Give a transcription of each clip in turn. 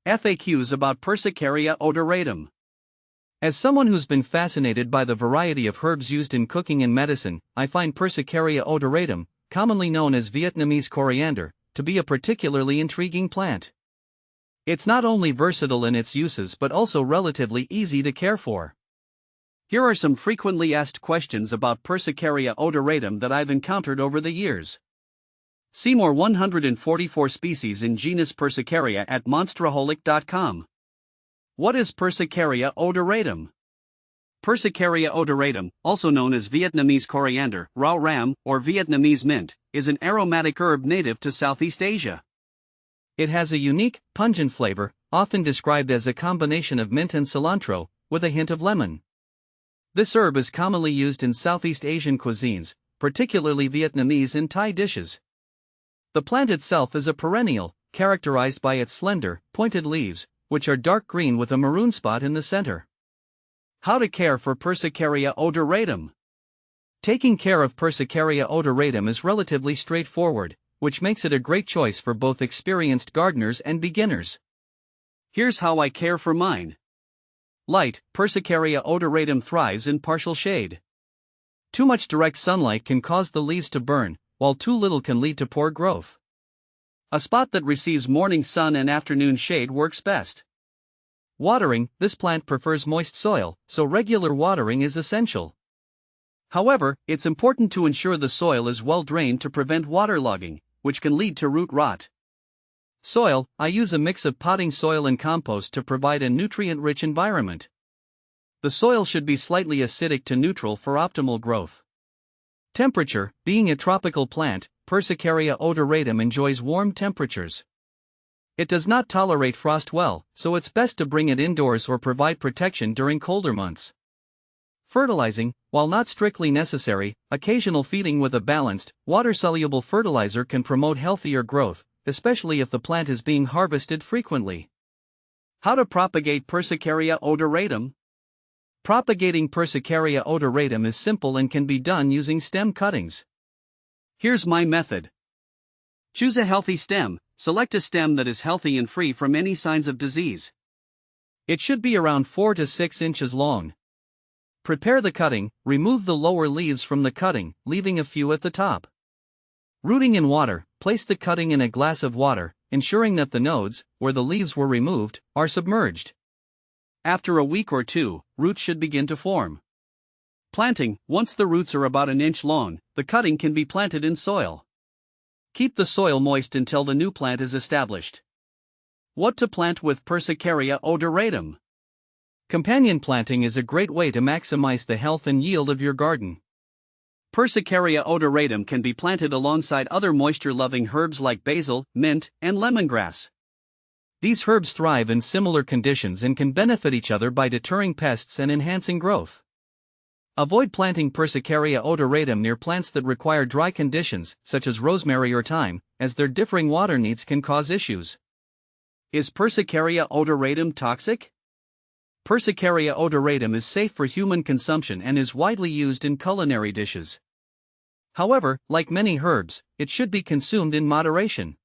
FAQs about Persicaria odoratum. As someone who's been fascinated by the variety of herbs used in cooking and medicine, I find Persicaria odoratum, commonly known as Vietnamese coriander, to be a particularly intriguing plant. It's not only versatile in its uses but also relatively easy to care for. Here are some frequently asked questions about Persicaria odoratum that I've encountered over the years. See more 144 species in genus Persicaria at monsteraholic.com. What is Persicaria odoratum? Persicaria odoratum, also known as Vietnamese coriander, rau ram, or Vietnamese mint, is an aromatic herb native to Southeast Asia. It has a unique, pungent flavor, often described as a combination of mint and cilantro, with a hint of lemon. This herb is commonly used in Southeast Asian cuisines, particularly Vietnamese and Thai dishes. The plant itself is a perennial, characterized by its slender, pointed leaves, which are dark green with a maroon spot in the center. How to care for Persicaria odoratum? Taking care of Persicaria odoratum is relatively straightforward, which makes it a great choice for both experienced gardeners and beginners. Here's how I care for mine. Light. Persicaria odoratum thrives in partial shade. Too much direct sunlight can cause the leaves to burn, while too little can lead to poor growth. A spot that receives morning sun and afternoon shade works best. Watering. This plant prefers moist soil, so regular watering is essential. However, it's important to ensure the soil is well drained to prevent waterlogging, which can lead to root rot. Soil. I use a mix of potting soil and compost to provide a nutrient-rich environment. The soil should be slightly acidic to neutral for optimal growth. Temperature. Being a tropical plant, Persicaria odoratum enjoys warm temperatures. It does not tolerate frost well, so it's best to bring it indoors or provide protection during colder months. Fertilizing. While not strictly necessary, occasional feeding with a balanced, water-soluble fertilizer can promote healthier growth, especially if the plant is being harvested frequently. How to propagate Persicaria odoratum? Propagating Persicaria odoratum is simple and can be done using stem cuttings. Here's my method. Choose a healthy stem. Select a stem that is healthy and free from any signs of disease. It should be around 4 to 6 inches long. Prepare the cutting. Remove the lower leaves from the cutting, leaving a few at the top. Rooting in water. Place the cutting in a glass of water, ensuring that the nodes, where the leaves were removed, are submerged. After a week or two, roots should begin to form. Planting. Once the roots are about an inch long, the cutting can be planted in soil. Keep the soil moist until the new plant is established. What to plant with Persicaria odoratum? Companion planting is a great way to maximize the health and yield of your garden. Persicaria odoratum can be planted alongside other moisture-loving herbs like basil, mint, and lemongrass. These herbs thrive in similar conditions and can benefit each other by deterring pests and enhancing growth. Avoid planting Persicaria odoratum near plants that require dry conditions, such as rosemary or thyme, as their differing water needs can cause issues. Is Persicaria odoratum toxic? Persicaria odoratum is safe for human consumption and is widely used in culinary dishes. However, like many herbs, it should be consumed in moderation.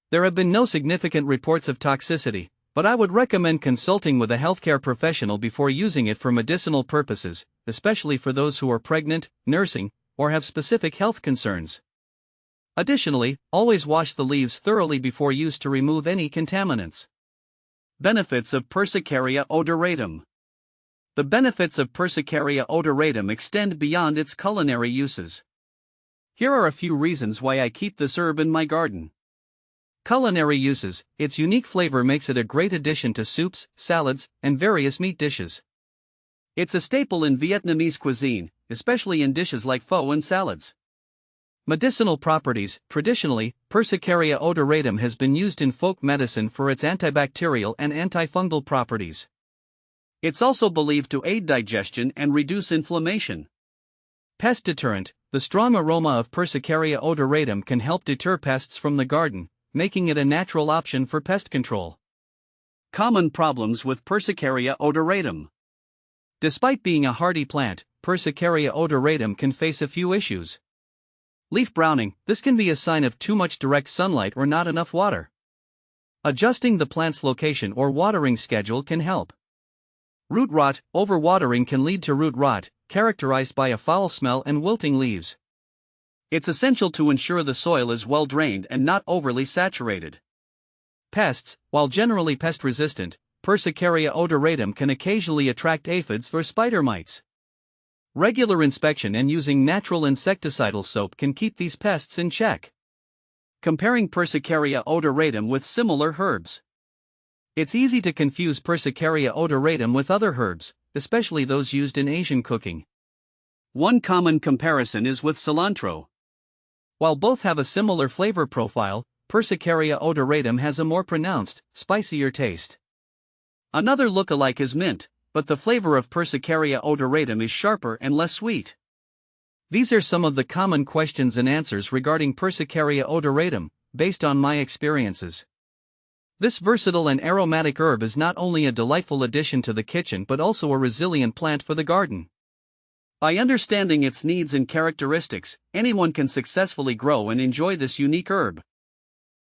There have been no significant reports of toxicity, but I would recommend consulting with a healthcare professional before using it for medicinal purposes, especially for those who are pregnant, nursing, or have specific health concerns. Additionally, always wash the leaves thoroughly before use to remove any contaminants. Benefits of Persicaria odoratum. The benefits of Persicaria odoratum extend beyond its culinary uses. Here are a few reasons why I keep this herb in my garden. Culinary uses. Its unique flavor makes it a great addition to soups, salads, and various meat dishes. It's a staple in Vietnamese cuisine, especially in dishes like pho and salads. Medicinal properties. Traditionally, Persicaria odoratum has been used in folk medicine for its antibacterial and antifungal properties. It's also believed to aid digestion and reduce inflammation. Pest deterrent. The strong aroma of Persicaria odoratum can help deter pests from the garden, making it a natural option for pest control. Common problems with Persicaria odoratum. Despite being a hardy plant, Persicaria odoratum can face a few issues. Leaf browning. This can be a sign of too much direct sunlight or not enough water. Adjusting the plant's location or watering schedule can help. Root rot. Overwatering can lead to root rot, characterized by a foul smell and wilting leaves. It's essential to ensure the soil is well drained and not overly saturated. Pests. While generally pest-resistant, Persicaria odoratum can occasionally attract aphids or spider mites. Regular inspection and using natural insecticidal soap can keep these pests in check. Comparing Persicaria odoratum with similar herbs. It's easy to confuse Persicaria odoratum with other herbs, especially those used in Asian cooking. One common comparison is with cilantro. While both have a similar flavor profile, Persicaria odoratum has a more pronounced, spicier taste. Another look-alike is mint, but the flavor of Persicaria odoratum is sharper and less sweet. These are some of the common questions and answers regarding Persicaria odoratum, based on my experiences. This versatile and aromatic herb is not only a delightful addition to the kitchen but also a resilient plant for the garden. By understanding its needs and characteristics, anyone can successfully grow and enjoy this unique herb.